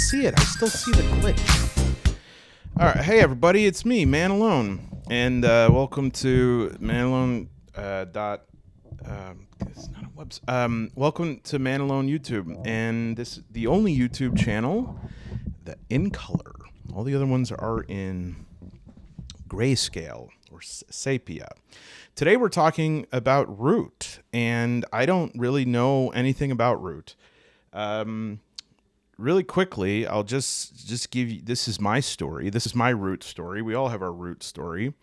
see it. I still see the glitch. All right. Hey, everybody. It's me, Man Alone. And welcome to Man Alone. It's not a website. Welcome to Man Alone YouTube. And this is the only YouTube channel that in color. All the other ones are in grayscale or sepia. Today we're talking about Root, and I don't really know anything about Root. Really quickly, I'll just give you, this is my story. This is my Root story. We all have our Root story.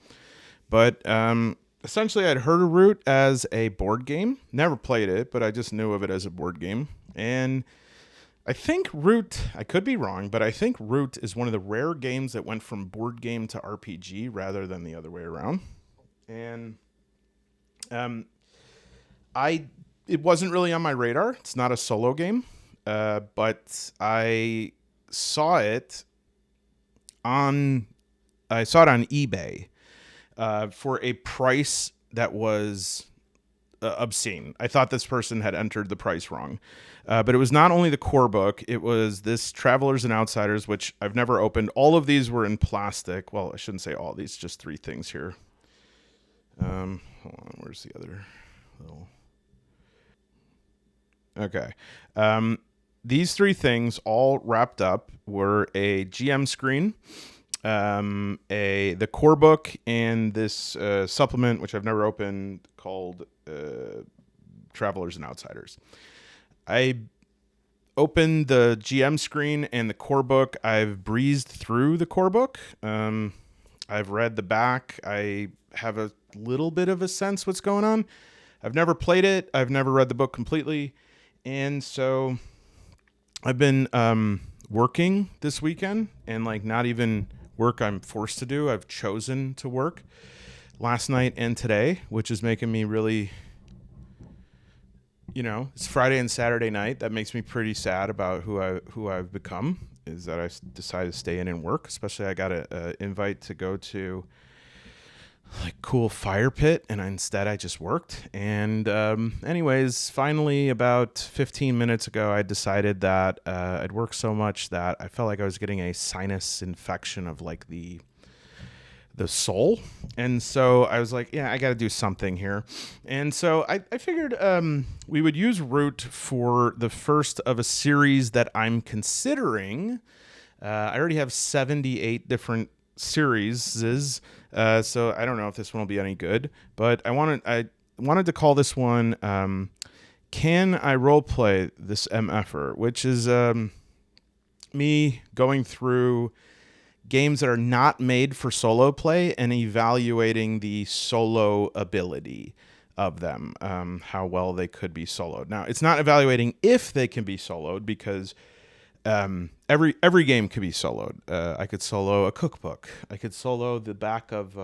But essentially, I'd heard of Root as a board game. Never played it, but I just knew of it as a board game. And I think Root, I could be wrong, but I think Root is one of the rare games that went from board game to RPG rather than the other way around. And it wasn't really on my radar. It's not a solo game, but I saw it on eBay for a price that was obscene. I thought this person had entered the price wrong, but it was not only the core book. It was this Travelers and Outsiders, which I've never opened. All of these were in plastic. Well, I shouldn't say all these, just three things here. Hold on, where's the other little... Okay. These three things all wrapped up were a GM screen, the core book, and this supplement, which I've never opened, called Travelers and Outsiders. I opened the GM screen and the core book. I've breezed through the core book. I've read the back. I have a little bit of a sense what's going on. I've never played it. I've never read the book completely. And so I've been working this weekend, and like not even work I'm forced to do. I've chosen to work last night and today, which is making me really, it's Friday and Saturday night. That makes me pretty sad about who I've become, is that I decided to stay in and work. Especially I got an invite to go to like cool fire pit, and instead I just worked. And anyways, finally about 15 minutes ago, I decided that I'd worked so much that I felt like I was getting a sinus infection of like the soul. And so I was like, yeah, I got to do something here. And so I figured we would use Root for the first of a series that I'm considering. I already have 78 different series, so I don't know if this one will be any good, but I wanted to call this one Can I Roleplay This MFer, which is me going through games that are not made for solo play and evaluating the solo ability of them, how well they could be soloed. Now, it's not evaluating if they can be soloed, because every game could be soloed. I could solo a cookbook. I could solo the back of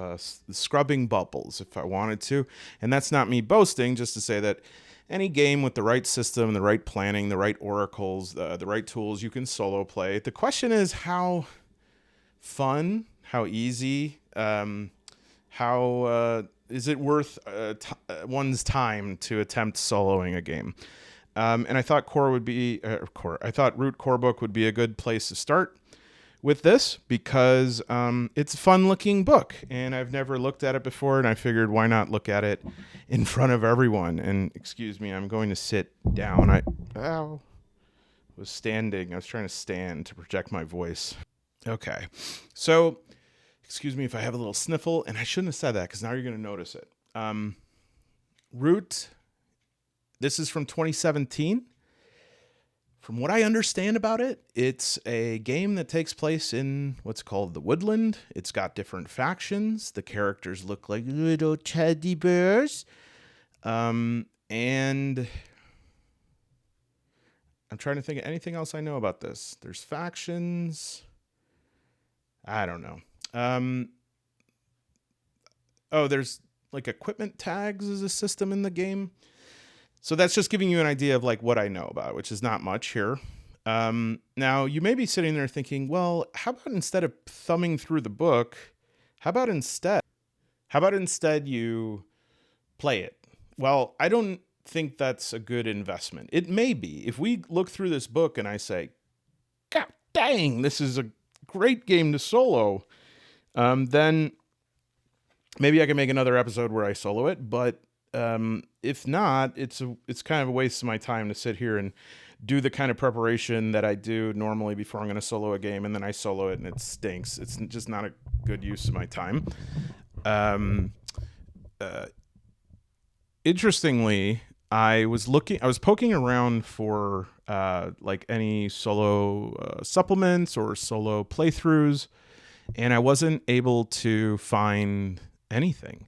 Scrubbing Bubbles if I wanted to. And that's not me boasting, just to say that any game with the right system, the right planning, the right oracles, the right tools, you can solo play. The question is how fun, how easy, how is it worth one's time to attempt soloing a game? And I thought I thought Root Core Book would be a good place to start with this, because it's a fun-looking book, and I've never looked at it before, and I figured why not look at it in front of everyone. And excuse me, I'm going to sit down. I was standing. I was trying to stand to project my voice. Okay, so excuse me if I have a little sniffle, and I shouldn't have said that because now you're going to notice it. Root. This is from 2017. From what I understand about it, it's a game that takes place in what's called the Woodland. It's got different factions. The characters look like little teddy bears. And I'm trying to think of anything else I know about this. There's factions. I don't know. There's like equipment tags as a system in the game. So that's just giving you an idea of like what I know about it, which is not much here. Now, you may be sitting there thinking, well, how about instead of thumbing through the book, how about instead you play it? Well, I don't think that's a good investment. It may be. If we look through this book and I say, God dang, this is a great game to solo, then maybe I can make another episode where I solo it. But if not, it's kind of a waste of my time to sit here and do the kind of preparation that I do normally before I'm going to solo a game, and then I solo it and it stinks. It's just not a good use of my time. Interestingly, I was poking around for like any solo supplements or solo playthroughs, and I wasn't able to find anything.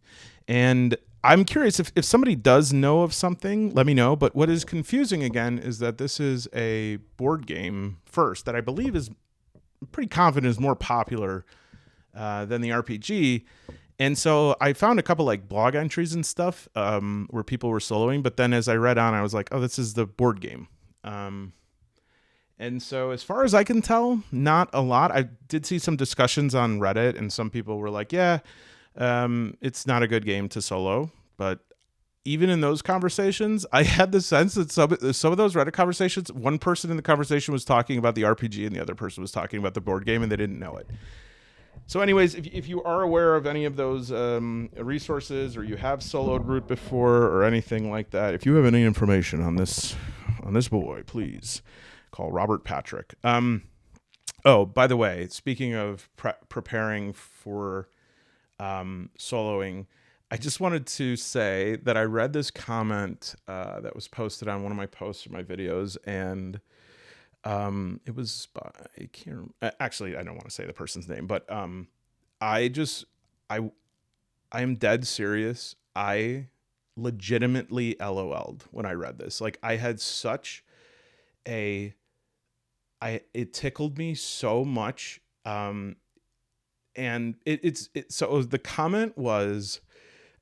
And I'm curious if somebody does know of something, let me know. But what is confusing again is that this is a board game first that I believe is pretty confident is more popular than the RPG. And so I found a couple like blog entries and stuff where people were soloing. But then as I read on, I was like, oh, this is the board game. And so as far as I can tell, not a lot. I did see some discussions on Reddit, and some people were like, yeah, it's not a good game to solo. But even in those conversations, I had the sense that some of those Reddit conversations, one person in the conversation was talking about the RPG and the other person was talking about the board game, and they didn't know it. So anyways, if you are aware of any of those resources, or you have soloed Root before or anything like that, if you have any information on this boy, please call Robert Patrick. Oh, by the way, speaking of preparing for soloing, I just wanted to say that I read this comment that was posted on one of my posts or my videos, and it was by, I can't actually, I don't want to say the person's name, but I am dead serious. I legitimately LOL'd when I read this. Like, I had such it tickled me so much. And so the comment was,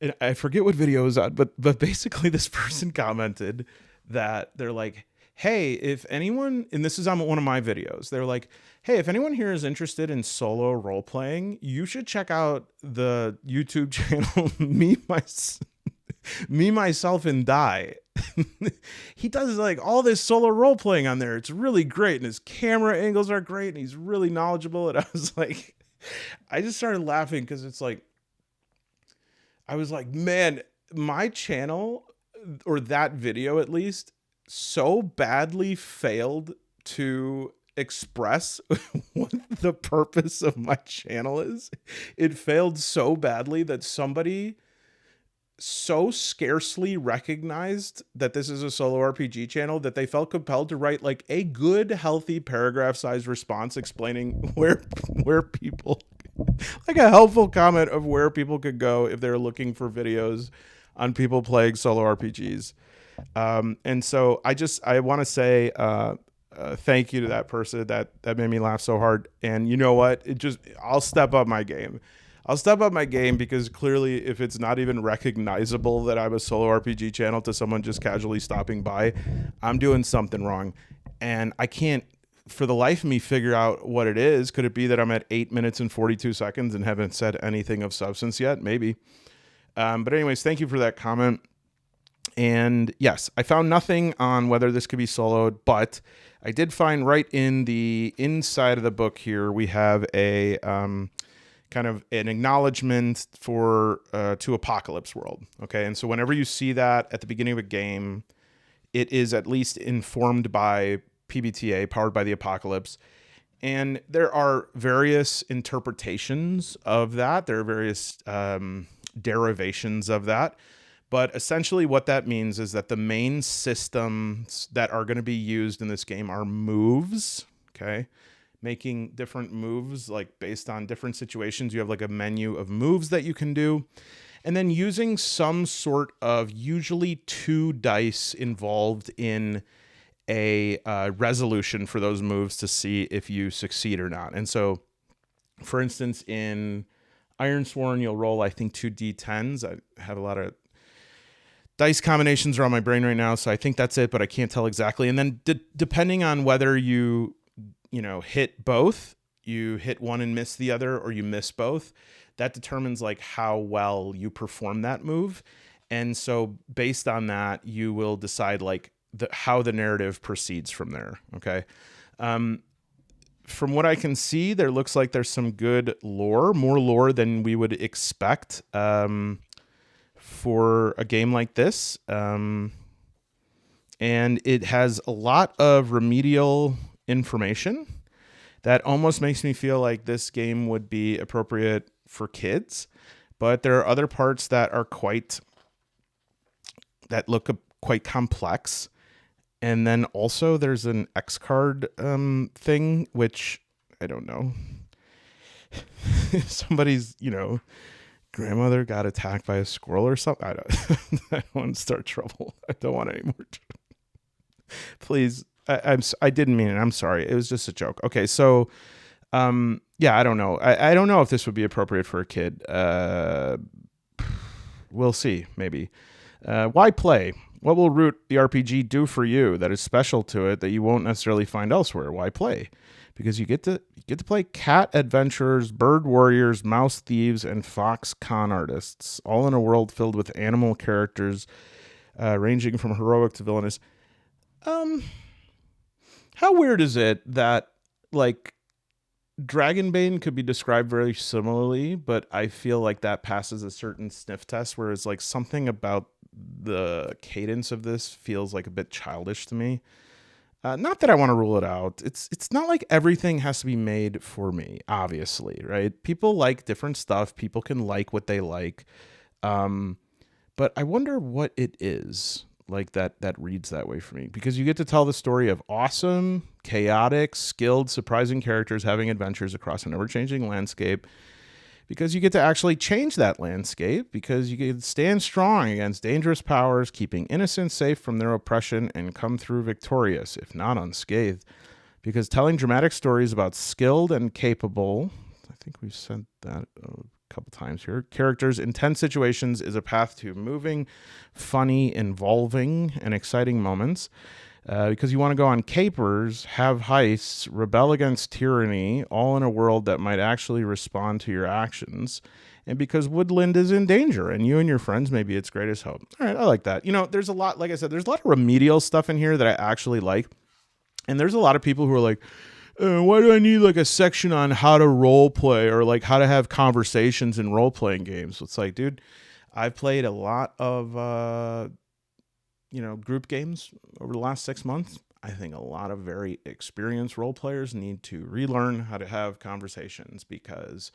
and I forget what video it was on, but basically this person commented that they're like, hey, if anyone, and this is on one of my videos, they're like, hey, if anyone here is interested in solo role playing, you should check out the YouTube channel Me, Myself, and Die. He does like all this solo role playing on there. It's really great, and his camera angles are great, and he's really knowledgeable. And I was like, I just started laughing because it's like, I was like, man, my channel, or that video at least, so badly failed to express what the purpose of my channel is. It failed so badly that somebody so scarcely recognized that this is a solo RPG channel that they felt compelled to write like a good, healthy paragraph-sized response explaining where people, like a helpful comment of where people could go if they're looking for videos on people playing solo RPGs. And so I want to say thank you to that person that made me laugh so hard. And you know what? I'll step up my game. Because clearly, if it's not even recognizable that I'm a solo RPG channel to someone just casually stopping by, I'm doing something wrong. And I can't, for the life of me, figure out what it is. Could it be that I'm at 8 minutes and 42 seconds and haven't said anything of substance yet? Maybe. But anyways, thank you for that comment. And yes, I found nothing on whether this could be soloed, but I did find right in the inside of the book here, we have a kind of an acknowledgement for to Apocalypse World. Okay, and so whenever you see that at the beginning of a game, it is at least informed by PBTA, powered by the Apocalypse. And there are various interpretations of that. There are various derivations of that. But essentially what that means is that the main systems that are going to be used in this game are moves, okay? Making different moves, like based on different situations. You have like a menu of moves that you can do. And then using some sort of usually 2 dice involved in a resolution for those moves to see if you succeed or not. And so, for instance, in Ironsworn, you'll roll, I think, 2 d10s. I have a lot of dice combinations are on my brain right now, so I think that's it, but I can't tell exactly. And then depending on whether you hit both, you hit one and miss the other, or you miss both, that determines like how well you perform that move. And so based on that, you will decide like how the narrative proceeds from there. Okay. from what I can see, there looks like there's some good lore, more lore than we would expect for a game like this. And it has a lot of remedial information that almost makes me feel like this game would be appropriate for kids. But there are other parts that are that look quite complex. And then also there's an X card thing, which I don't know. Somebody's, grandmother got attacked by a squirrel or something. I don't want to start trouble. I don't want any more. Please. I didn't mean it. I'm sorry. It was just a joke. Okay. So, yeah, I don't know. I don't know if this would be appropriate for a kid. We'll see. Maybe. Why play? What will Root the RPG do for you that is special to it that you won't necessarily find elsewhere? Why play? Because you get to play cat adventurers, bird warriors, mouse thieves, and fox con artists, all in a world filled with animal characters, ranging from heroic to villainous. How weird is it that like Dragonbane could be described very similarly, but I feel like that passes a certain sniff test, whereas like something about the cadence of this feels like a bit childish to me. Not that I want to rule it out. It's not like everything has to be made for me, obviously, right? People like different stuff. People can like what they like. But I wonder what it is like that reads that way for me, because you get to tell the story of awesome, chaotic, skilled, surprising characters having adventures across an ever-changing landscape, because you get to actually change that landscape, because you can stand strong against dangerous powers, keeping innocents safe from their oppression, and come through victorious, if not unscathed. Because telling dramatic stories about skilled and capable, I think we've said that a couple times here, characters in tense situations is a path to moving, funny, involving, and exciting moments. Because you want to go on capers, have heists, rebel against tyranny, all in a world that might actually respond to your actions. And because Woodland is in danger and you and your friends may be its greatest hope. All right, I like that. There's a lot, like I said, there's a lot of remedial stuff in here that I actually like. And there's a lot of people who are like, why do I need like a section on how to role play or like how to have conversations in role playing games? It's like, dude, I've played a lot of, group games over the last 6 months. I think a lot of very experienced role players need to relearn how to have conversations, because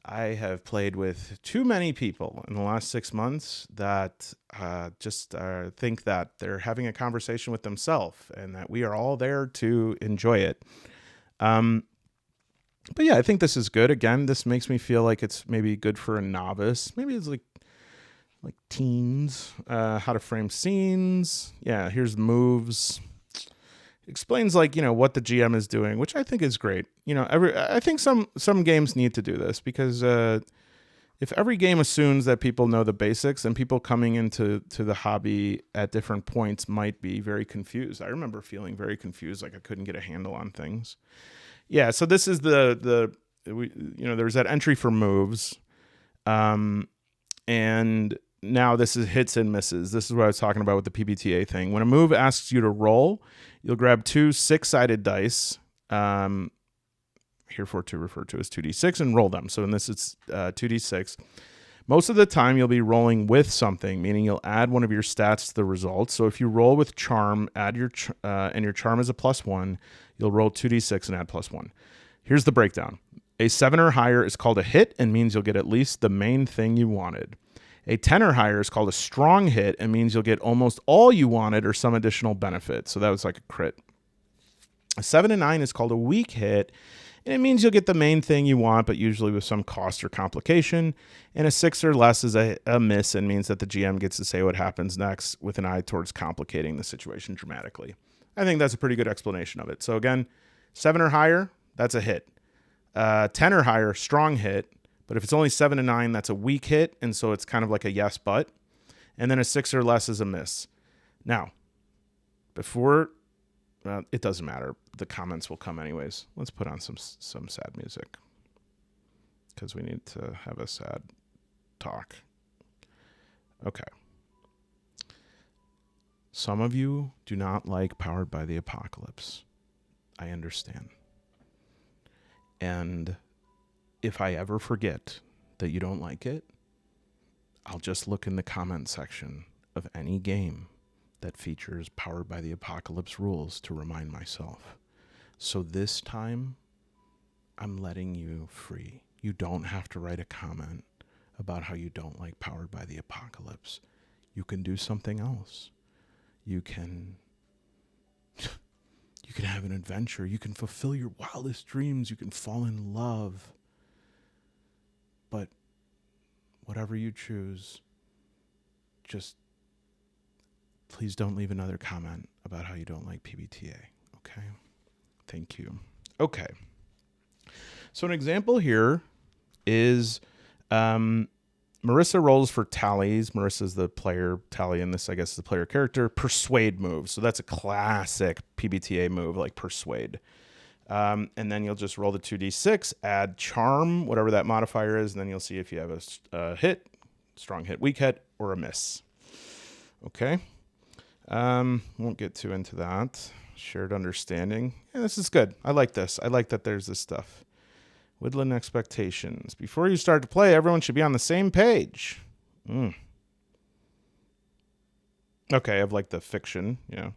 I have played with too many people in the last 6 months that just think that they're having a conversation with themselves and that we are all there to enjoy it. But yeah, I think this is good. Again, this makes me feel like it's maybe good for a novice. Maybe it's like teens, how to frame scenes. Yeah, here's moves. Explains what the GM is doing, which I think is great. I think some games need to do this, because if every game assumes that people know the basics, and people coming into the hobby at different points might be very confused. I remember feeling very confused, like I couldn't get a handle on things. Yeah, so this is there's that entry for moves, and now this is hits and misses. This is what I was talking about with the PBTA thing. When a move asks you to roll, you'll grab 2 6-sided dice, herefore to refer to as 2d6, and roll them. So in this, it's 2d6. Most of the time, you'll be rolling with something, meaning you'll add one of your stats to the result. So if you roll with charm, add and your charm is a +1, you'll roll 2d6 and add +1. Here's the breakdown. A 7 or higher is called a hit and means you'll get at least the main thing you wanted. A 10 or higher is called a strong hit and means you'll get almost all you wanted or some additional benefit. So that was like a crit. A 7 and 9 is called a weak hit, and it means you'll get the main thing you want, but usually with some cost or complication. And a 6 or less is a miss and means that the GM gets to say what happens next with an eye towards complicating the situation dramatically. I think that's a pretty good explanation of it. So again, 7 or higher, that's a hit. 10 or higher, strong hit. But if it's only 7 and 9, that's a weak hit, and so it's kind of like a yes, but. And then a 6 or less is a miss. Now, it doesn't matter. The comments will come anyways. Let's put on some sad music, because we need to have a sad talk. Okay. Some of you do not like Powered by the Apocalypse. I understand. And if I ever forget that you don't like it, I'll just look in the comment section of any game that features Powered by the Apocalypse rules to remind myself. So this time, I'm letting you free. You don't have to write a comment about how you don't like Powered by the Apocalypse. You can do something else. You can have an adventure. You can fulfill your wildest dreams. You can fall in love. But whatever you choose, just please don't leave another comment about how you don't like PBTA. Okay? Thank you. Okay. So an example here is Marissa rolls for Tally's. Marissa's the player. Tally in this, I guess, is the player character. Persuade move. So that's a classic PBTA move, like Persuade. And then you'll just roll the 2d6, add Charm, whatever that modifier is, and then you'll see if you have a hit, strong hit, weak hit, or a miss. Okay. Won't get too into that. Shared understanding. Yeah, this is good. I like this. I like that there's this stuff. Woodland expectations. Before you start to play, everyone should be on the same page. Okay, I have like the fiction. Yeah.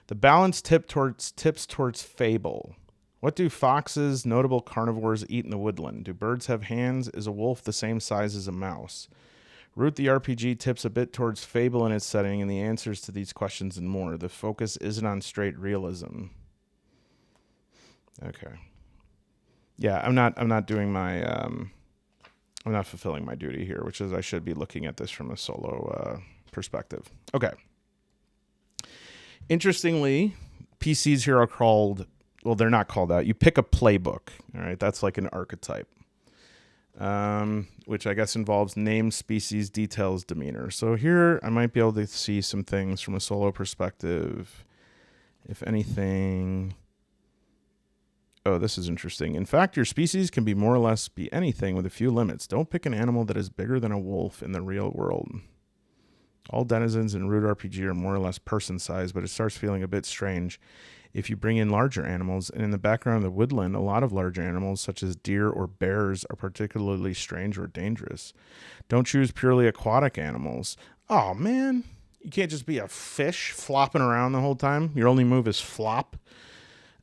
The balance tips towards fable. What do foxes, notable carnivores, eat in the woodland? Do birds have hands? Is a wolf the same size as a mouse? Root the RPG tips a bit towards fable in its setting and the answers to these questions and more. The focus isn't on straight realism. Okay. Yeah, I'm not doing my I'm not fulfilling my duty here, which is I should be looking at this from a solo perspective. Okay. Interestingly, PCs here are called, well, they're not called that. You pick a playbook. All right, that's like an archetype. Which I guess involves name, species, details, demeanor. So here I might be able to see some things from a solo perspective. If anything, oh, this is interesting. In fact, your species can be more or less be anything with a few limits. Don't pick an animal that is bigger than a wolf in the real world. All denizens in Root RPG are more or less person-sized, but it starts feeling a bit strange if you bring in larger animals. And in the background of the woodland, a lot of larger animals, such as deer or bears, are particularly strange or dangerous. Don't choose purely aquatic animals. Oh, man. You can't just be a fish flopping around the whole time. Your only move is flop.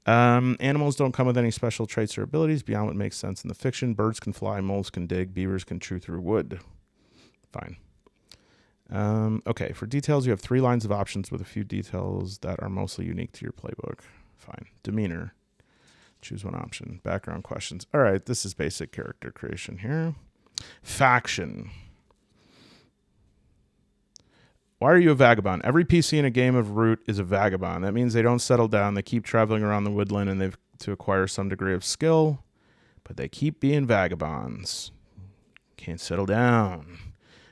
Animals don't come with any special traits or abilities beyond what makes sense in the fiction. Birds can fly, moles can dig, beavers can chew through wood. Fine. Okay, for details, you have 3 lines of options with a few details that are mostly unique to your playbook. Fine. Demeanor. Choose one option. Background questions. All right, this is basic character creation here. Faction. Why are you a vagabond? Every PC in a game of Root is a vagabond. That means they don't settle down. They keep traveling around the woodland and they've to acquire some degree of skill, but they keep being vagabonds. Can't settle down.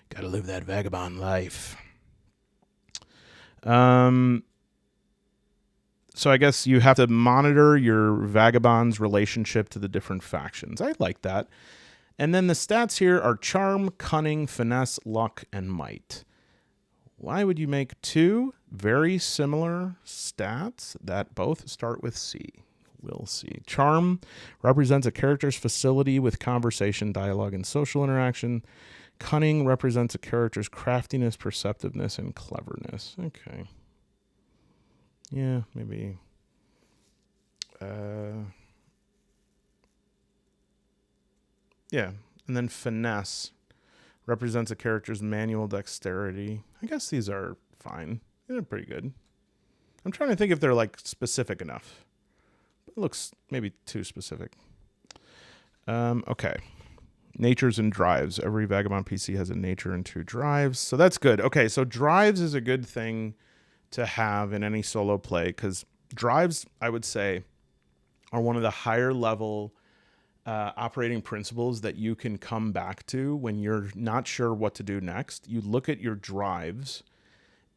Got to live that vagabond life. So I guess you have to monitor your vagabond's relationship to the different factions. I like that. And then the stats here are charm, cunning, finesse, luck, and might. Why would you make 2 very similar stats that both start with C? We'll see. Charm represents a character's facility with conversation, dialogue, and social interaction. Cunning represents a character's craftiness, perceptiveness, and cleverness. Okay. Yeah, maybe. Yeah. And then finesse represents a character's manual dexterity. I guess these are fine. They're pretty good. I'm trying to think if they're like specific enough. It looks maybe too specific. Okay. Natures and drives. Every Vagabond PC has a nature and 2 drives. So that's good. Okay, so drives is a good thing to have in any solo play because drives, I would say, are one of the higher level operating principles that you can come back to when you're not sure what to do next. You look at your drives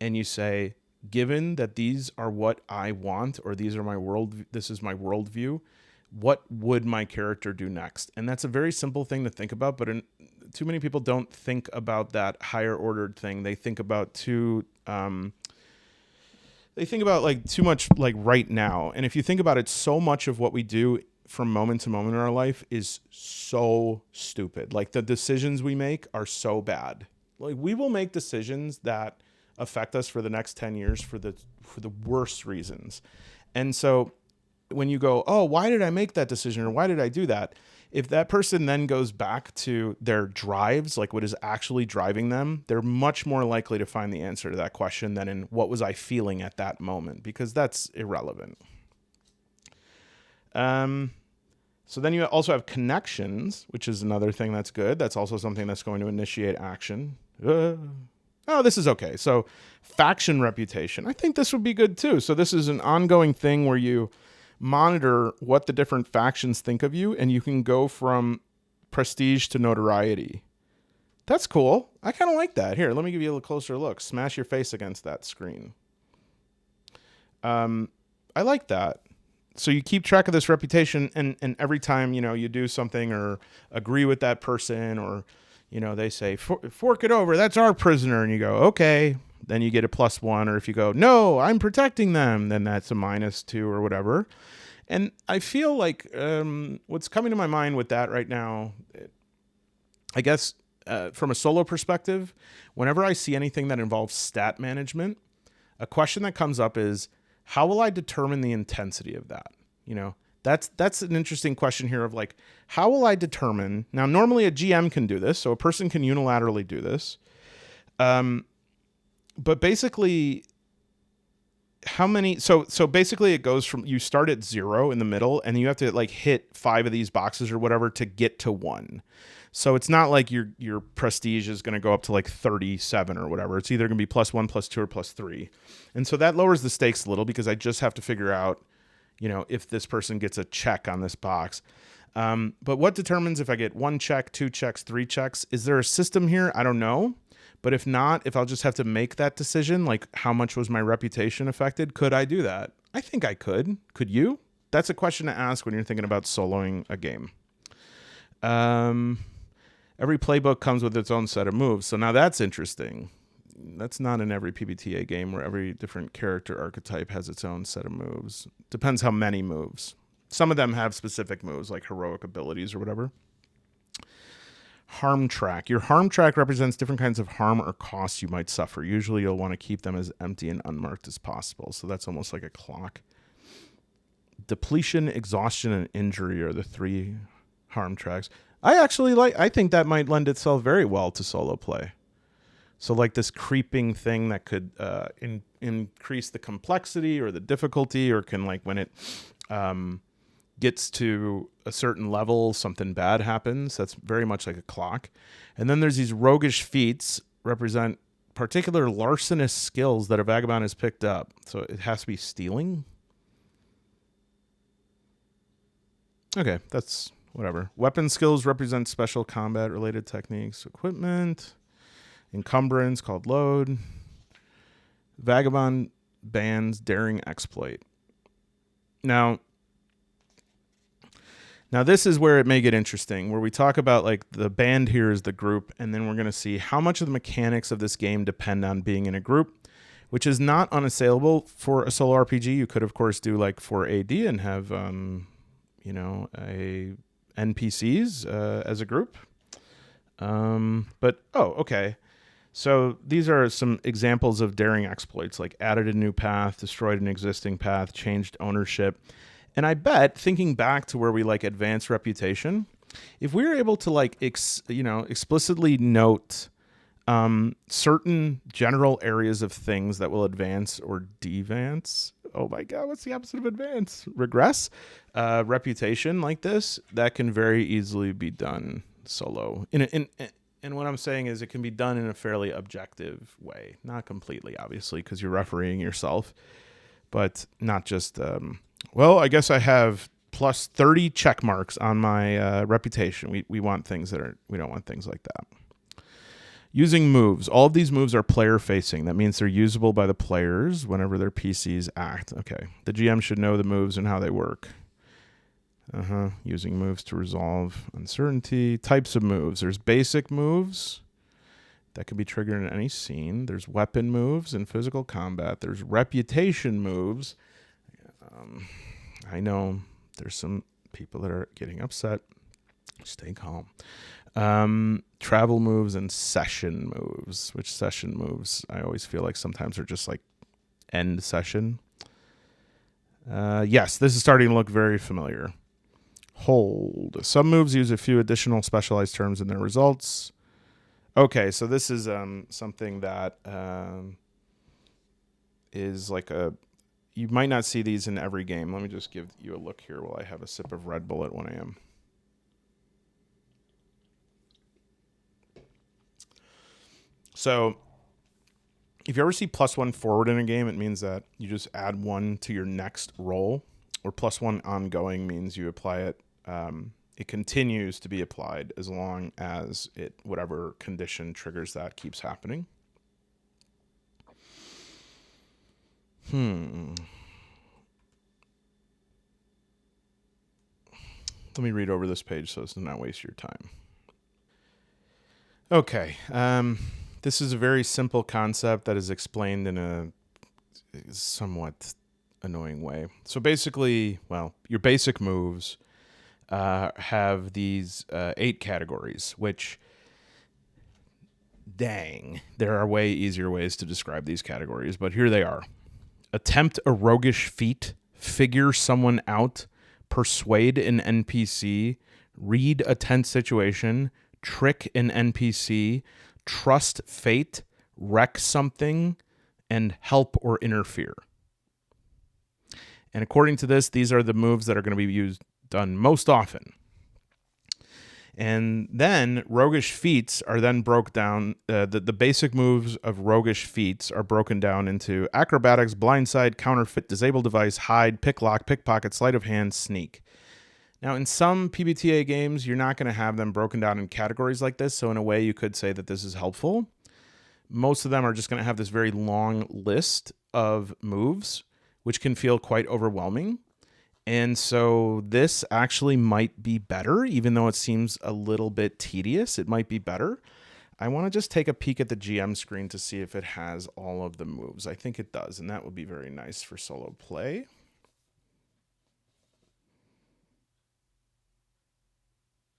and you say, given that these are what I want, or these are my world, this is my worldview, what would my character do next? And that's a very simple thing to think about, but too many people don't think about that higher ordered thing. They think about too much like right now. And if you think about it, so much of what we do from moment to moment in our life is so stupid. Like the decisions we make are so bad. Like we will make decisions that affect us for the next 10 years for the worst reasons. And so when you go, oh, why did I make that decision? Or why did I do that? If that person then goes back to their drives, like what is actually driving them, they're much more likely to find the answer to that question than in what was I feeling at that moment, because that's irrelevant. So then you also have connections, which is another thing that's good. That's also something that's going to initiate action. Oh, this is okay. So faction reputation. I think this would be good too. So this is an ongoing thing where you monitor what the different factions think of you, and you can go from prestige to notoriety. That's cool. I kind of like that. Here, let me give you a closer look. Smash your face against that screen. I like that. So you keep track of this reputation, and every time, you do something or agree with that person, or, they say, fork it over, that's our prisoner. And you go, okay, then you get a +1. Or if you go, no, I'm protecting them, then that's a -2 or whatever. And I feel like what's coming to my mind with that right now, I guess from a solo perspective, whenever I see anything that involves stat management, a question that comes up is, how will I determine the intensity of that? That's an interesting question here of like, how will I determine? Now, normally a GM can do this, so a person can unilaterally do this. But basically, how many? So basically, it goes from, you start at 0 in the middle, and you have to like hit 5 of these boxes or whatever to get to 1. So it's not like your prestige is going to go up to like 37 or whatever. It's either going to be +1, +2, or +3. And so that lowers the stakes a little, because I just have to figure out, if this person gets a check on this box. But what determines if I get 1 check, 2 checks, 3 checks? Is there a system here? I don't know. But if not, if I'll just have to make that decision, like how much was my reputation affected? Could I do that? I think I could. Could you? That's a question to ask when you're thinking about soloing a game. Every playbook comes with its own set of moves. So now that's interesting. That's not in every PBTA game, where every different character archetype has its own set of moves. Depends how many moves. Some of them have specific moves, like heroic abilities or whatever. Harm track. Your harm track represents different kinds of harm or costs you might suffer. Usually you'll want to keep them as empty and unmarked as possible. So that's almost like a clock. Depletion, exhaustion, and injury are the 3 harm tracks. I think that might lend itself very well to solo play. So like this creeping thing that could increase the complexity or the difficulty, or can, like, when it gets to a certain level, something bad happens. That's very much like a clock. And then there's these roguish feats, represent particular larcenous skills that a vagabond has picked up. So it has to be stealing. Okay, that's whatever. Weapon skills represent special combat related techniques. Equipment. Encumbrance, called load. Vagabond bands daring exploit. Now this is where it may get interesting, where we talk about, like, the band here is the group, and then we're going to see how much of the mechanics of this game depend on being in a group, which is not unassailable for a solo RPG. You could, of course, do like for AD and have, NPCs as a group. Okay. So these are some examples of daring exploits, like added a new path, destroyed an existing path, changed ownership. And I bet, thinking back to where we like advance reputation, if we were able to like explicitly note certain general areas of things that will advance or devance. Oh my God, what's the opposite of advance? Regress. Reputation like this, that can very easily be done solo. And what I'm saying is it can be done in a fairly objective way. Not completely, obviously, because you're refereeing yourself, but not just, I guess I have plus 30 check marks on my reputation. We want things we don't want things like that. Using moves. All of these moves are player facing. That means they're usable by the players whenever their PCs act. Okay. The GM should know the moves and how they work. Using moves to resolve uncertainty. Types of moves. There's basic moves that can be triggered in any scene. There's weapon moves in physical combat. There's reputation moves. I know there's some People that are getting upset, stay calm. Travel moves and session moves. Which session moves? I always feel like sometimes are just like end session. Yes, this is starting to look very familiar. Hold. Some moves use a few additional specialized terms in their results. Okay, so this is something that is like a... You might not see these in every game. Let me just give you a look here while I have a sip of Red Bull at 1 a.m. So if you ever see +1 forward in a game, it means that you just add 1 to your next roll, or +1 ongoing means you apply it. It continues to be applied as long as whatever condition triggers that keeps happening. Let me read over this page so as to not waste your time. Okay. This is a very simple concept that is explained in a somewhat annoying way. So basically, well, your basic moves have these 8 categories, which, dang, there are way easier ways to describe these categories, but here they are. Attempt a roguish feat, figure someone out, persuade an NPC, read a tense situation, trick an NPC, trust fate, wreck something, and help or interfere. And according to this, these are the moves that are going to be done most often. And then roguish feats are then broke down. The basic moves of roguish feats are broken down into acrobatics, blindside, counterfeit, disable device, hide, pick lock, pickpocket, sleight of hand, sneak. Now, in some PBTA games, you're not going to have them broken down in categories like this. So in a way, you could say that this is helpful. Most of them are just going to have this very long list of moves, which can feel quite overwhelming. And so this actually might be better, even though it seems a little bit tedious. It might be better. I want to just take a peek at the GM screen to see if it has all of the moves. I think it does, and that would be very nice for solo play.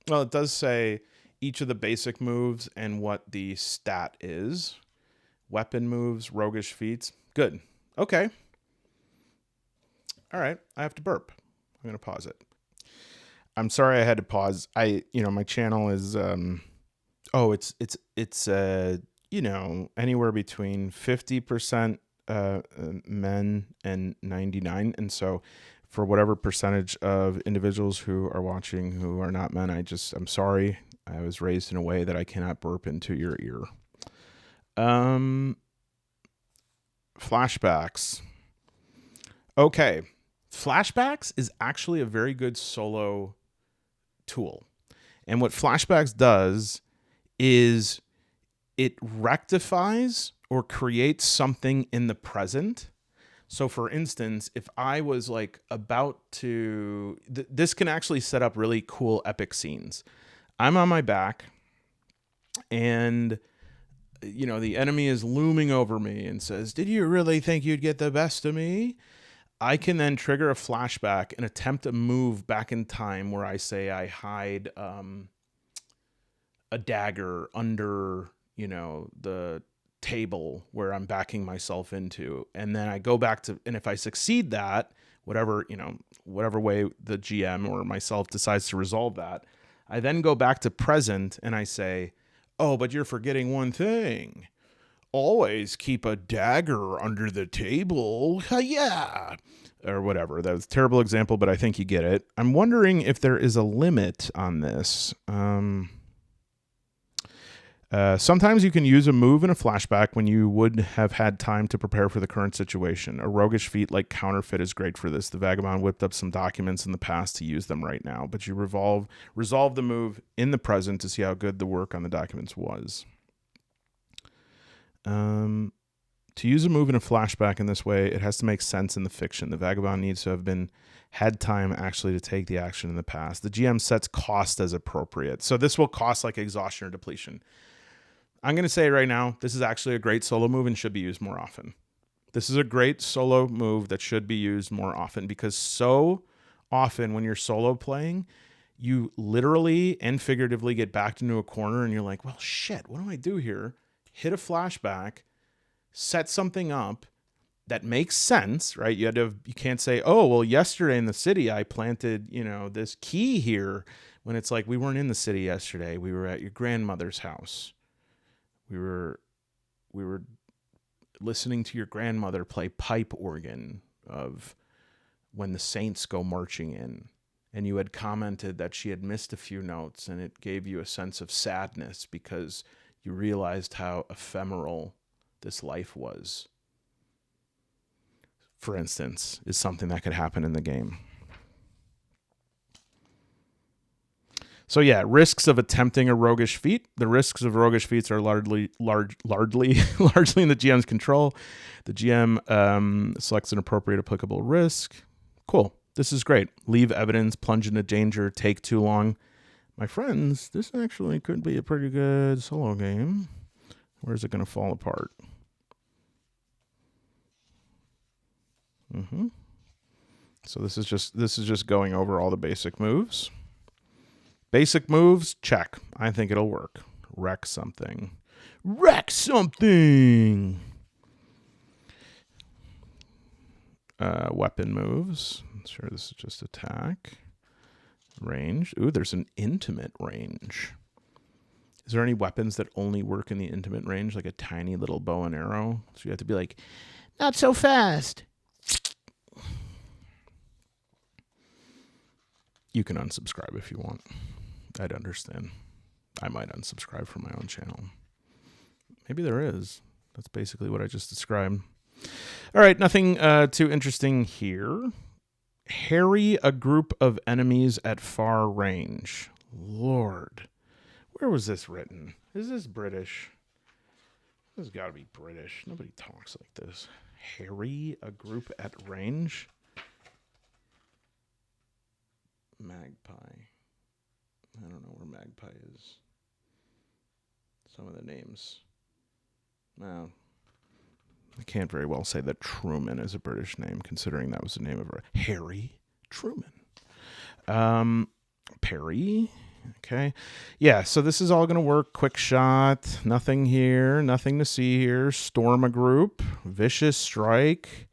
Well, it does say each of the basic moves and what the stat is. Weapon moves, roguish feats. Good. Okay. All right. I have to burp. I'm going to pause it. I'm sorry I had to pause. My channel is, it's anywhere between 50% men and 99. And so for whatever percentage of individuals who are watching who are not men, I'm sorry. I was raised in a way that I cannot burp into your ear. Flashbacks. Okay. Flashbacks is actually a very good solo tool. And what Flashbacks does is it rectifies or creates something in the present. So for instance, if I was like about to, this can actually set up really cool epic scenes. I'm on my back and the enemy is looming over me and says, "Did you really think you'd get the best of me?" I can then trigger a flashback and attempt a move back in time where I say I hide a dagger under, the table where I'm backing myself into. And then I go back to, and if I succeed that, whatever way the GM or myself decides to resolve that, I then go back to present and I say, "Oh, but you're forgetting one thing. Always keep a dagger under the table." Yeah. Or whatever. That was a terrible example, but I think you get it. I'm wondering if there is a limit on this. Sometimes you can use a move in a flashback when you would have had time to prepare for the current situation. A roguish feat like counterfeit is great for this. The vagabond whipped up some documents in the past to use them right now, but you resolve the move in the present to see how good the work on the documents was. To use a move in a flashback in this way, it has to make sense in the fiction. The vagabond needs to have had time actually to take the action in the past. The GM sets cost as appropriate. So this will cost like exhaustion or depletion. I'm going to say right now, this is actually a great solo move and should be used more often. This is a great solo move that should be used more often because so often when you're solo playing, you literally and figuratively get backed into a corner and you're like, well, shit, what do I do here? Hit a flashback, set something up that makes sense, right? You can't say, oh, well, yesterday in the city, I planted, this key here, when it's like, we weren't in the city yesterday. We were at your grandmother's house. We were listening to your grandmother play pipe organ of When the Saints Go Marching In. And you had commented that she had missed a few notes, and it gave you a sense of sadness because you realized how ephemeral this life was, for instance, is something that could happen in the game. So yeah, risks of attempting a roguish feat. The risks of roguish feats are largely in the GM's control. The GM selects an appropriate applicable risk. Cool. This is great. Leave evidence, plunge into danger, take too long. My friends, this actually could be a pretty good solo game. Where's it going to fall apart? So this is just going over all the basic moves. Basic moves, check. I think it'll work. Wreck something. Wreck something! Weapon moves. Sure, this is just attack. Range. Ooh, there's an intimate range. Is there any weapons that only work in the intimate range, like a tiny little bow and arrow? So you have to be like, not so fast. You can unsubscribe if you want. I'd understand. I might unsubscribe from my own channel. Maybe there is. That's basically what I just described. All right, nothing too interesting here. Harry a group of enemies at far range. Lord, where was this written? Is this British? This has got to be British. Nobody talks like this. Harry a group at range. Magpie. I don't know where Magpie is. Some of the names. Well, I can't very well say that Truman is a British name, considering that was the name of Harry Truman. Perry. Okay. Yeah, so this is all going to work. Quick shot. Nothing here. Nothing to see here. Storm a group. Vicious strike.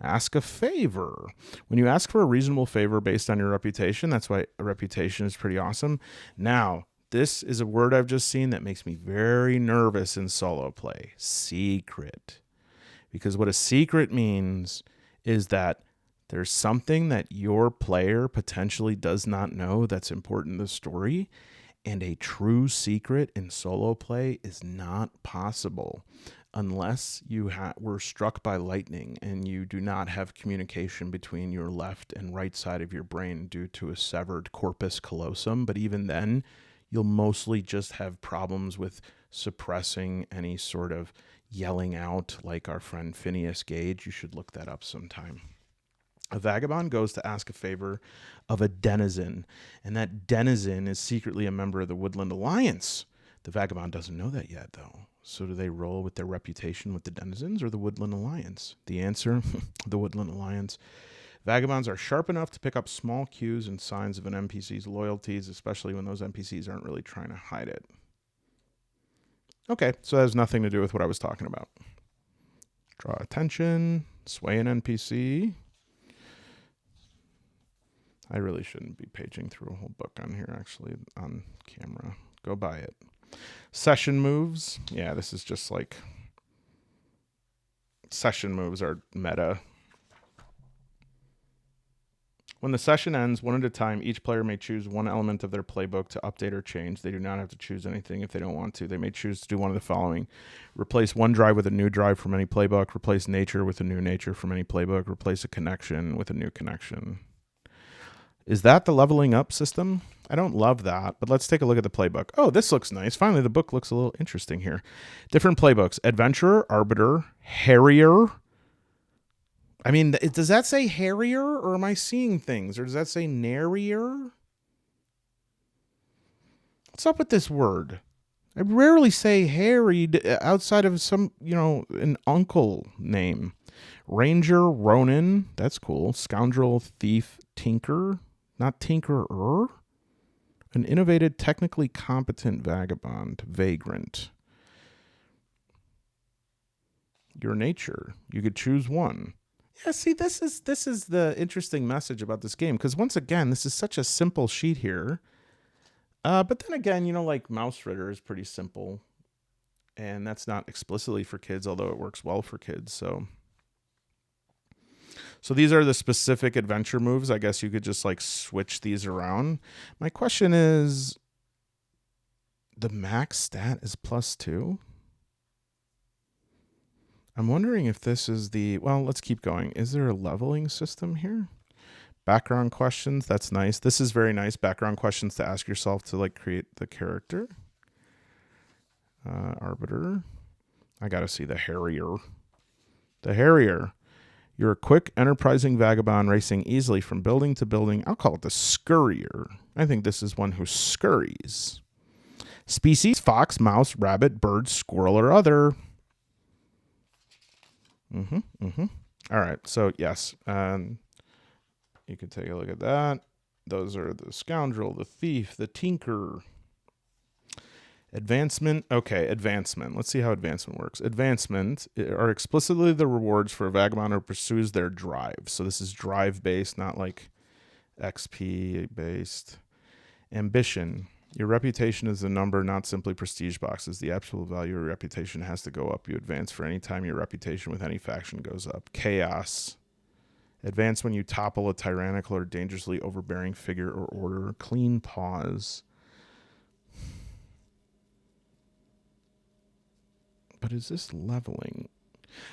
Ask a favor. When you ask for a reasonable favor based on your reputation, that's why a reputation is pretty awesome. Now, this is a word I've just seen that makes me very nervous in solo play. Secret. Because what a secret means is that there's something that your player potentially does not know that's important to the story, and a true secret in solo play is not possible unless you were struck by lightning and you do not have communication between your left and right side of your brain due to a severed corpus callosum. But even then, you'll mostly just have problems with suppressing any sort of yelling out, like our friend Phineas Gage. You should look that up sometime. A vagabond goes to ask a favor of a denizen, and that denizen is secretly a member of the Woodland Alliance. The vagabond doesn't know that yet, though. So do they roll with their reputation with the denizens or the Woodland Alliance? The answer, the Woodland Alliance. Vagabonds are sharp enough to pick up small cues and signs of an NPC's loyalties, especially when those NPCs aren't really trying to hide it. Okay, so that has nothing to do with what I was talking about. Draw attention, sway an NPC. I really shouldn't be paging through a whole book on here, actually, on camera. Go buy it. Session moves. Yeah, this is just like... Session moves are meta. When the session ends, one at a time, each player may choose one element of their playbook to update or change. They do not have to choose anything if they don't want to. They may choose to do one of the following. Replace one drive with a new drive from any playbook. Replace nature with a new nature from any playbook. Replace a connection with a new connection. Is that the leveling up system? I don't love that, but let's take a look at the playbook. Oh, this looks nice. Finally, the book looks a little interesting here. Different playbooks. Adventurer, Arbiter, Harrier. I mean, does that say Harrier, or am I seeing things? Or does that say Narrier? What's up with this word? I rarely say harried outside of some, an uncle name. Ranger, Ronin, that's cool. Scoundrel, thief, tinker, not tinkerer. An innovative, technically competent vagabond, vagrant. Your nature, you could choose one. Yeah, see, this is the interesting message about this game, because once again, this is such a simple sheet here. But then again, you know, like Mouse Ritter is pretty simple, and that's not explicitly for kids, although it works well for kids. So these are the specific adventure moves. I guess you could just like switch these around. My question is, the max stat is +2. I'm wondering if this is the, well, let's keep going. Is there a leveling system here? Background questions, that's nice. This is very nice. Background questions to ask yourself to like create the character. Arbiter. I gotta see the Harrier. The Harrier. You're a quick, enterprising vagabond racing easily from building to building. I'll call it the Scurrier. I think this is one who scurries. Species, fox, mouse, rabbit, bird, squirrel, or other. All right, so yes, you could take a look at that. Those are the scoundrel, the thief, the tinker. Advancement. Okay, advancement. Let's see how advancement works. Advancement are explicitly the rewards for a vagabond who pursues their drive. So this is drive-based, not like XP-based. Ambition. Your reputation is a number, not simply prestige boxes. The absolute value of your reputation has to go up. You advance for any time your reputation with any faction goes up. Chaos. Advance when you topple a tyrannical or dangerously overbearing figure or order. Clean paws. But is this leveling?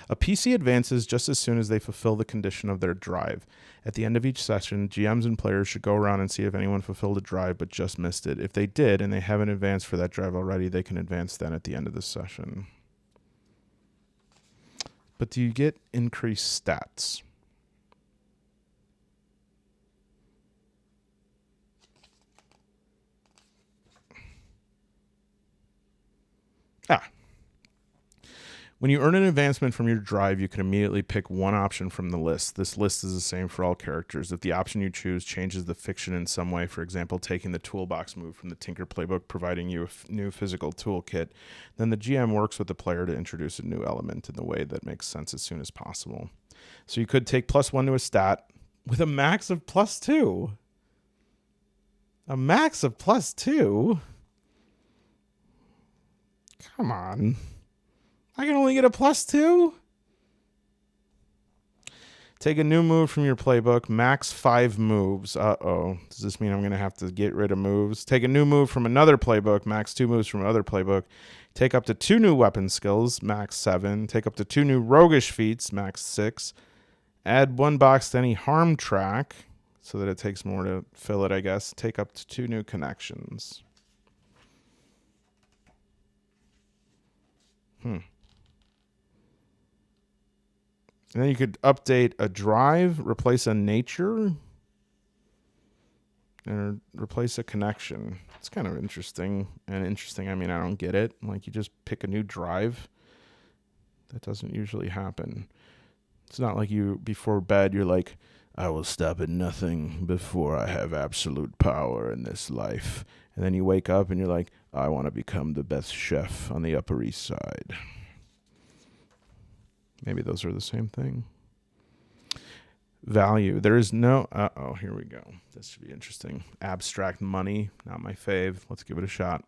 A PC advances just as soon as they fulfill the condition of their drive. At the end of each session, GMs and players should go around and see if anyone fulfilled a drive but just missed it. If they did and they haven't advanced for that drive already, they can advance then at the end of the session. But do you get increased stats? When you earn an advancement from your drive, you can immediately pick one option from the list. This list is the same for all characters. If the option you choose changes the fiction in some way, for example, taking the toolbox move from the Tinker Playbook, providing you a new physical toolkit, then the GM works with the player to introduce a new element in the way that makes sense as soon as possible. So you could take +1 to a stat with a max of +2. A max of +2? Come on. I can only get a +2? Take a new move from your playbook. Max 5 moves. Uh-oh. Does this mean I'm going to have to get rid of moves? Take a new move from another playbook. Max 2 moves from another playbook. Take up to 2 new weapon skills. Max 7. Take up to 2 new roguish feats. Max 6. Add 1 box to any harm track so that it takes more to fill it, I guess. Take up to 2 new connections. And then you could update a drive, replace a nature, and replace a connection. It's kind of interesting. And interesting, I mean, I don't get it. Like, you just pick a new drive. That doesn't usually happen. It's not like you, before bed, you're like, I will stop at nothing before I have absolute power in this life. And then you wake up and you're like, I want to become the best chef on the Upper East Side. Maybe those are the same thing. Value. There is no... Uh-oh, here we go. This should be interesting. Abstract money. Not my fave. Let's give it a shot.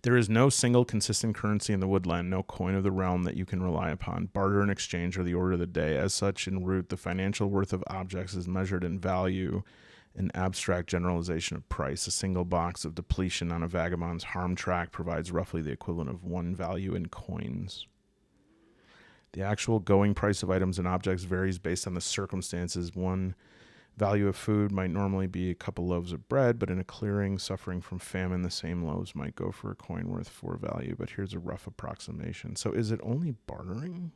There is no single consistent currency in the woodland, no coin of the realm that you can rely upon. Barter and exchange are the order of the day. As such, en route, the financial worth of objects is measured in value, an abstract generalization of price. A single box of depletion on a vagabond's harm track provides roughly the equivalent of 1 value in coins. The actual going price of items and objects varies based on the circumstances. 1 value of food might normally be a couple loaves of bread, but in a clearing suffering from famine, the same loaves might go for a coin worth 4 value. But here's a rough approximation. So is it only bartering?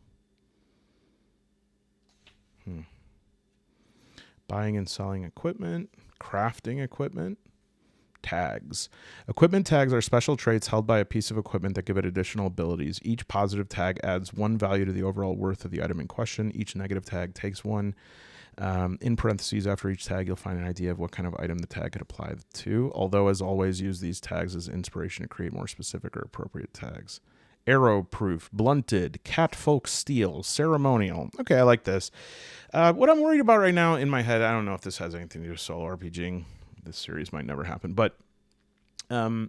Buying and selling equipment, crafting equipment, tags. Equipment tags are special traits held by a piece of equipment that give it additional abilities. Each positive tag adds 1 value to the overall worth of the item in question. Each negative tag takes 1. In parentheses, after each tag, you'll find an idea of what kind of item the tag could apply to. Although, as always, use these tags as inspiration to create more specific or appropriate tags. Arrow-proof, blunted, catfolk steel, ceremonial. Okay, I like this. What I'm worried about right now in my head, I don't know if this has anything to do with solo RPGing. This series might never happen, but I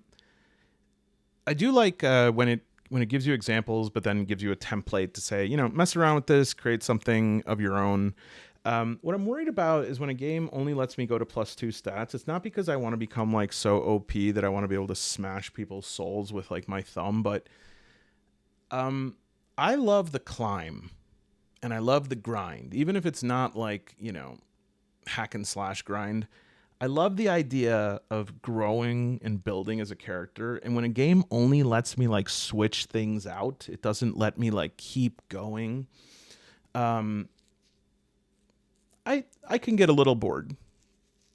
do like when it gives you examples, but then gives you a template to say, mess around with this, create something of your own. What I'm worried about is when a game only lets me go to +2 stats. It's not because I want to become like so OP that I want to be able to smash people's souls with like my thumb, but I love the climb and I love the grind, even if it's not like, hack and slash grind. I love the idea of growing and building as a character. And when a game only lets me like switch things out, it doesn't let me like keep going. I can get a little bored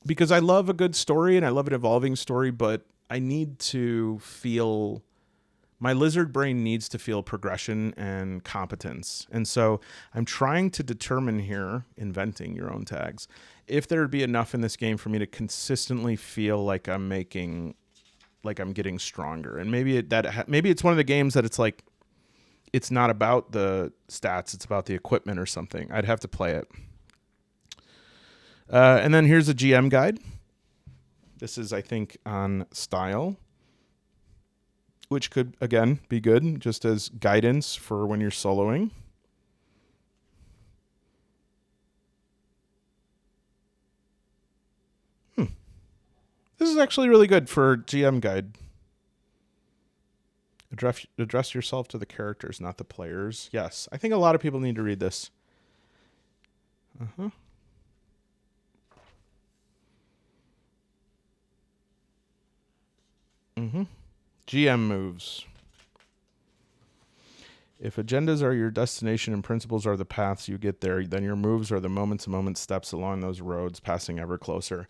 because I love a good story and I love an evolving story, but I need to feel, my lizard brain needs to feel progression and competence. And so I'm trying to determine here, inventing your own tags, if there'd be enough in this game for me to consistently feel like I'm getting stronger. And maybe it's one of the games that it's like, it's not about the stats, it's about the equipment or something. I'd have to play it. And then here's a GM guide. This is, I think, on style, which could, again, be good just as guidance for when you're soloing. This is actually really good for GM guide. Address yourself to the characters, not the players. Yes, I think a lot of people need to read this. GM moves. If agendas are your destination and principles are the paths you get there, then your moves are the moment-to-moment steps along those roads, passing ever closer.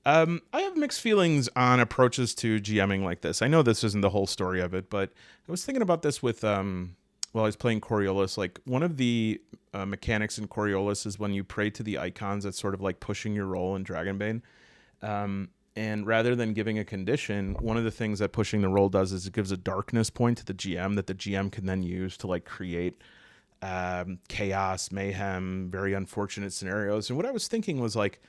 I have mixed feelings on approaches to GMing like this. I know this isn't the whole story of it, but I was thinking about this with, while I was playing Coriolis. Like, one of the mechanics in Coriolis is when you pray to the icons, it's sort of like pushing your roll in Dragonbane. And rather than giving a condition, one of the things that pushing the roll does is it gives a darkness point to the GM that the GM can then use to like create chaos, mayhem, very unfortunate scenarios. And what I was thinking was like,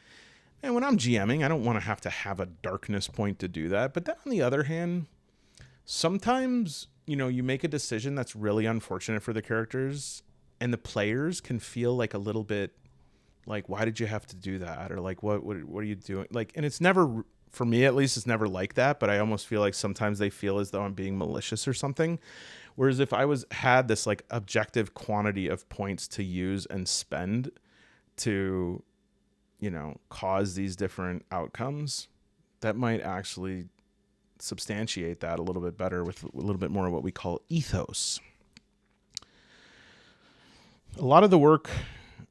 man, when I'm GMing, I don't want to have a darkness point to do that. But then on the other hand, sometimes, you make a decision that's really unfortunate for the characters and the players can feel like a little bit like, why did you have to do that? Or like, what are you doing? Like, and it's never, for me at least, it's never like that, but I almost feel like sometimes they feel as though I'm being malicious or something. Whereas if I had this like objective quantity of points to use and spend to, cause these different outcomes, that might actually substantiate that a little bit better with a little bit more of what we call ethos. A lot of the work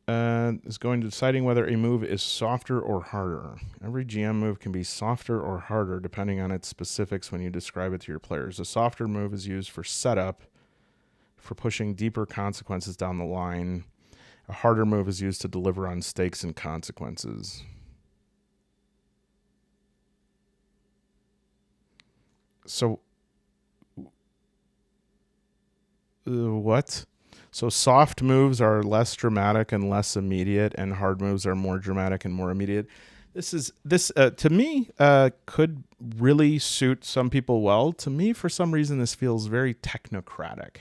is going to deciding whether a move is softer or harder. Every GM move can be softer or harder depending on its specifics when you describe it to your players. A softer move is used for setup, for pushing deeper consequences down the line. A harder move is used to deliver on stakes and consequences. So, what? So soft moves are less dramatic and less immediate, and hard moves are more dramatic and more immediate. This to me could really suit some people well. To me, for some reason, this feels very technocratic.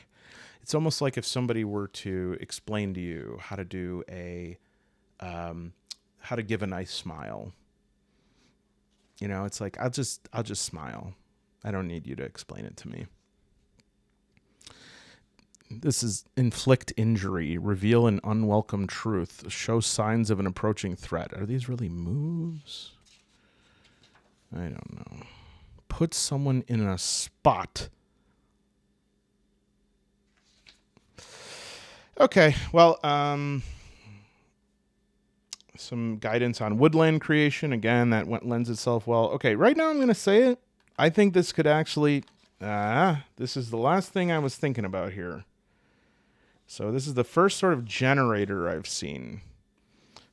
It's almost like if somebody were to explain to you how to do how to give a nice smile. It's like I'll just smile. I don't need you to explain it to me. This is inflict injury, reveal an unwelcome truth, show signs of an approaching threat. Are these really moves? I don't know. Put someone in a spot. Okay, well, some guidance on woodland creation. Again, that lends itself well. Okay, right now I'm going to say it. I think this could actually... this is the last thing I was thinking about here. So this is the first sort of generator I've seen.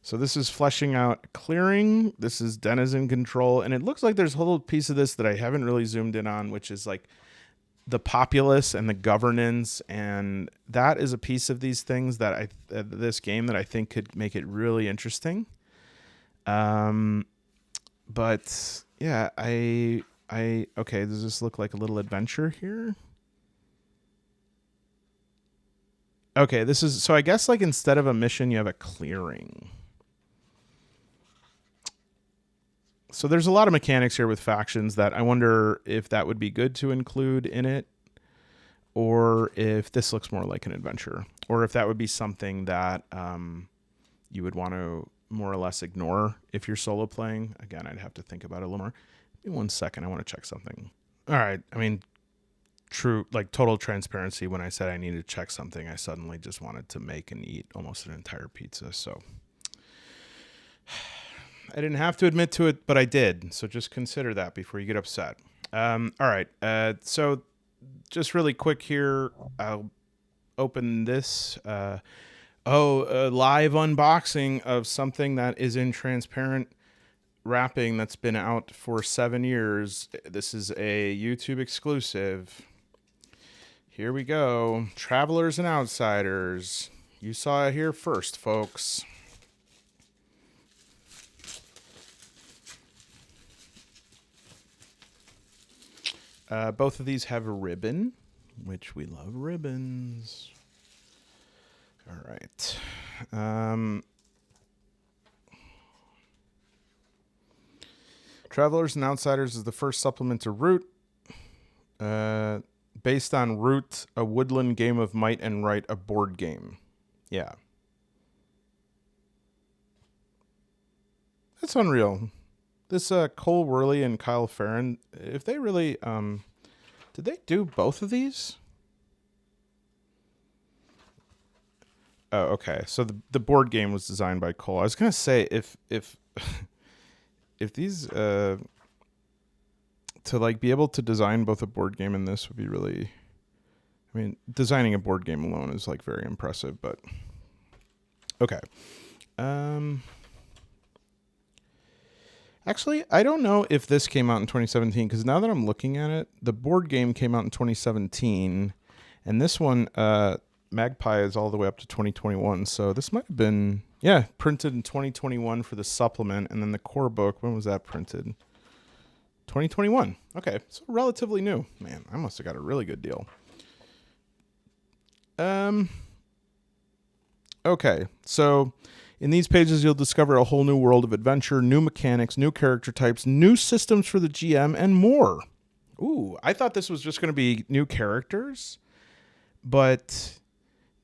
So this is fleshing out clearing. This is denizen control. And it looks like there's a whole piece of this that I haven't really zoomed in on, which is like the populace and the governance. And that is a piece of these things that this game that I think could make it really interesting. But yeah, okay, does this look like a little adventure here? Okay, this is, so I guess like instead of a mission, you have a clearing. So there's a lot of mechanics here with factions that I wonder if that would be good to include in it, or if this looks more like an adventure, or if that would be something that you would want to more or less ignore if you're solo playing. Again, I'd have to think about it a little more. Give me 1 second. I want to check something. All right. I mean, true, like total transparency. When I said I needed to check something, I suddenly just wanted to make and eat almost an entire pizza. So I didn't have to admit to it, but I did. So just consider that before you get upset. All right. So just really quick here, I'll open this. A live unboxing of something that is in transparent wrapping that's been out for 7 years. This is a YouTube exclusive. Here we go. Travelers and Outsiders. You saw it here first, folks. Both of these have a ribbon, which we love ribbons. All right. Travelers and Outsiders is the first supplement to Root. Based on Root, a woodland game of might and right, a board game. Yeah. That's unreal. This Cole Worley and Kyle Farron, if they really... did they do both of these? Oh, okay. So the board game was designed by Cole. I was going to say, if these... to like be able to design both a board game and this would be really... I mean, designing a board game alone is like very impressive, but... Okay. Actually, I don't know if this came out in 2017, because now that I'm looking at it, the board game came out in 2017, and this one, Magpie, is all the way up to 2021, so this might have been, yeah, printed in 2021 for the supplement, and then the core book, when was that printed? 2021. Okay, so relatively new. Man, I must have got a really good deal. Okay, so... in these pages, you'll discover a whole new world of adventure, new mechanics, new character types, new systems for the GM, and more. Ooh, I thought this was just going to be new characters, but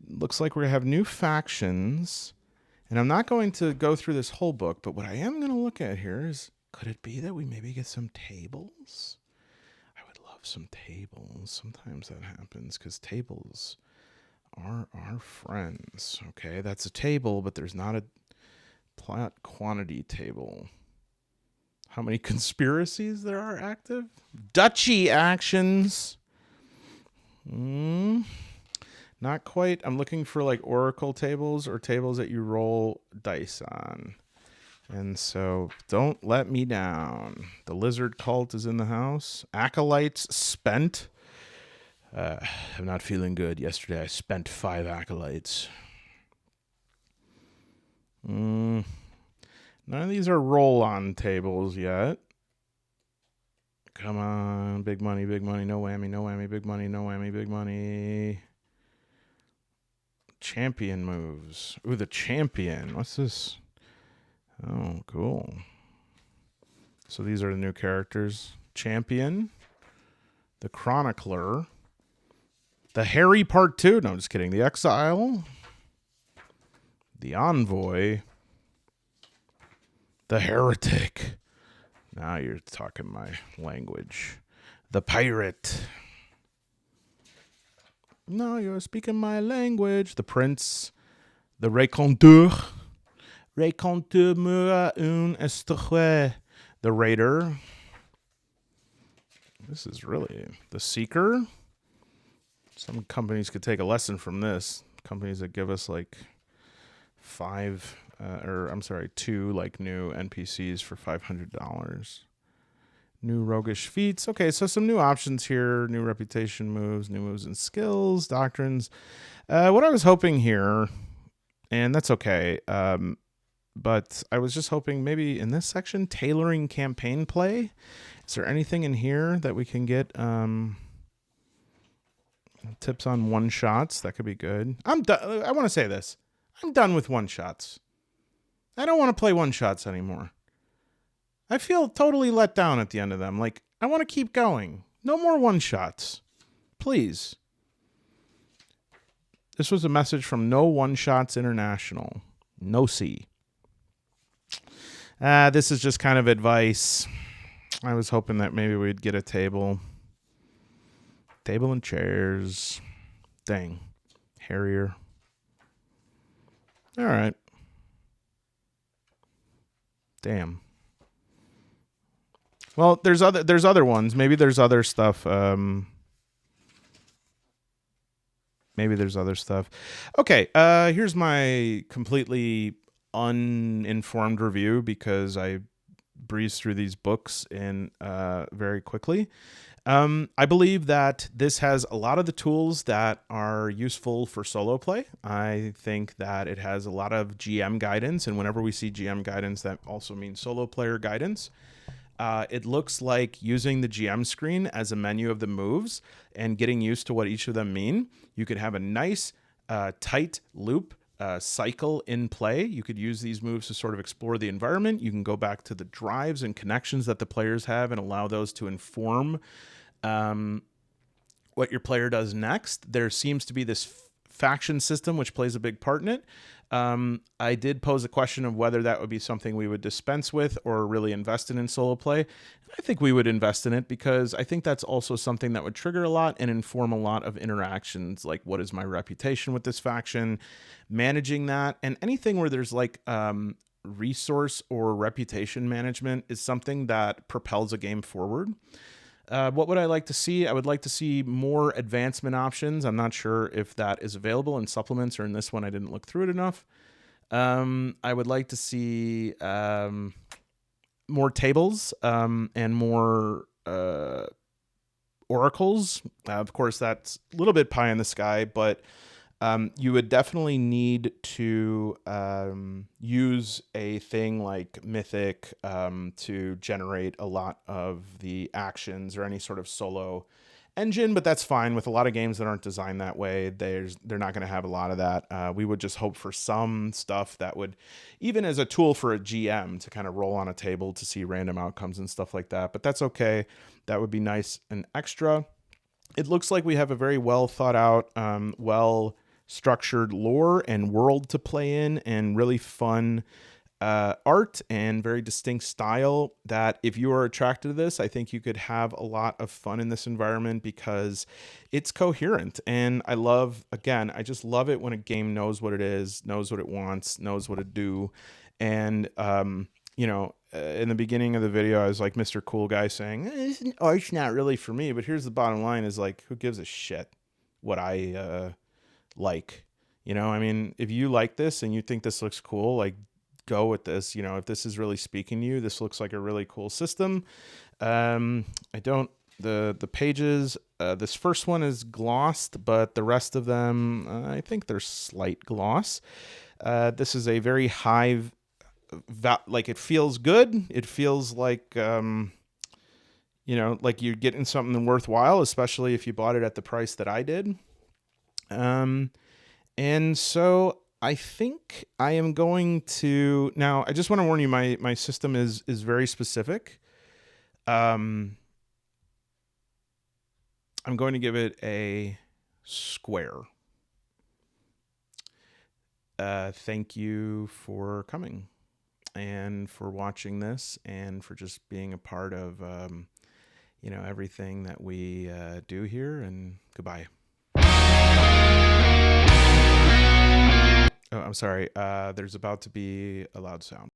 looks like we're going to have new factions. And I'm not going to go through this whole book, but what I am going to look at here is, could it be that we maybe get some tables? I would love some tables. Sometimes that happens because tables... are our friends. Okay, that's a table, but there's not a plot quantity table. How many conspiracies there are active? Duchy actions. Not quite. I'm looking for like oracle tables or tables that you roll dice on. And so don't let me down. The lizard cult is in the house. Acolytes spent. I'm not feeling good. Yesterday I spent 5 acolytes. None of these are roll-on tables yet. Come on, big money, no whammy, no whammy, big money, no whammy, big money. Champion moves. Ooh, the champion. What's this? Oh, cool. So these are the new characters. Champion. The Chronicler. The Harry Part 2. No, I'm just kidding. The Exile. The Envoy. The Heretic. Now you're talking my language. The Pirate. No, you're speaking my language. The Prince. The Raconteur. Raconte-moi une histoire. The Raider. This is really The Seeker. Some companies could take a lesson from this. Companies that give us like 2 like new NPCs for $500. New roguish feats. Okay, so some new options here. New reputation moves, new moves and skills, doctrines. What I was hoping here, and that's okay, but I was just hoping maybe in this section, tailoring campaign play. Is there anything in here that we can get tips on one-shots? That could be good. I'm done. I want to say this. I'm done with one-shots. I don't want to play one-shots anymore. I feel totally let down at the end of them. Like, I want to keep going. No more one-shots. Please. This was a message from No One Shots International. No C. This is just kind of advice. I was hoping that maybe we'd get a table. Table and chairs. Dang. Harrier. All right. Damn. Well, there's other ones. Maybe there's other stuff. Maybe there's other stuff. Okay, here's my completely uninformed review because I breezed through these books in very quickly. I believe that this has a lot of the tools that are useful for solo play. I think that it has a lot of GM guidance, and whenever we see GM guidance, that also means solo player guidance. It looks like using the GM screen as a menu of the moves and getting used to what each of them mean. You could have a nice, tight loop cycle in play. You could use these moves to sort of explore the environment. You can go back to the drives and connections that the players have and allow those to inform what your player does next. There seems to be this faction system, which plays a big part in it. I did pose a question of whether that would be something we would dispense with or really invest in solo play. I think we would invest in it because I think that's also something that would trigger a lot and inform a lot of interactions. Like, what is my reputation with this faction? Managing that, and anything where there's like resource or reputation management is something that propels a game forward. What would I like to see? I would like to see more advancement options. I'm not sure if that is available in supplements or in this one. I didn't look through it enough. I would like to see more tables and more oracles. Of course, that's a little bit pie in the sky, but you would definitely need to use a thing like Mythic to generate a lot of the actions or any sort of solo engine, but that's fine. With a lot of games that aren't designed that way, they're not going to have a lot of that. We would just hope for some stuff that would, even as a tool for a GM to kind of roll on a table to see random outcomes and stuff like that, but that's okay. That would be nice and extra. It looks like we have a very well thought out, well structured lore and world to play in, and really fun art and very distinct style that if you are attracted to this, I think you could have a lot of fun in this environment because it's coherent. And I just love it when a game knows what it is, knows what it wants, knows what it do. And, in the beginning of the video, I was like Mr. Cool Guy saying, art's not really for me. But here's the bottom line is like, who gives a shit what I like? I mean, if you like this and you think this looks cool, like, go with this. If this is really speaking to you, this looks like a really cool system. The pages, this first one is glossed, but the rest of them, I think they're slight gloss. This is a very high, like, it feels good. It feels like, like you're getting something worthwhile, especially if you bought it at the price that I did. And so I think I am going to, now I just want to warn you, my system is very specific. I'm going to give it a square. Thank you for coming and for watching this and for just being a part of, everything that we do here, and goodbye. Oh, I'm sorry. There's about to be a loud sound.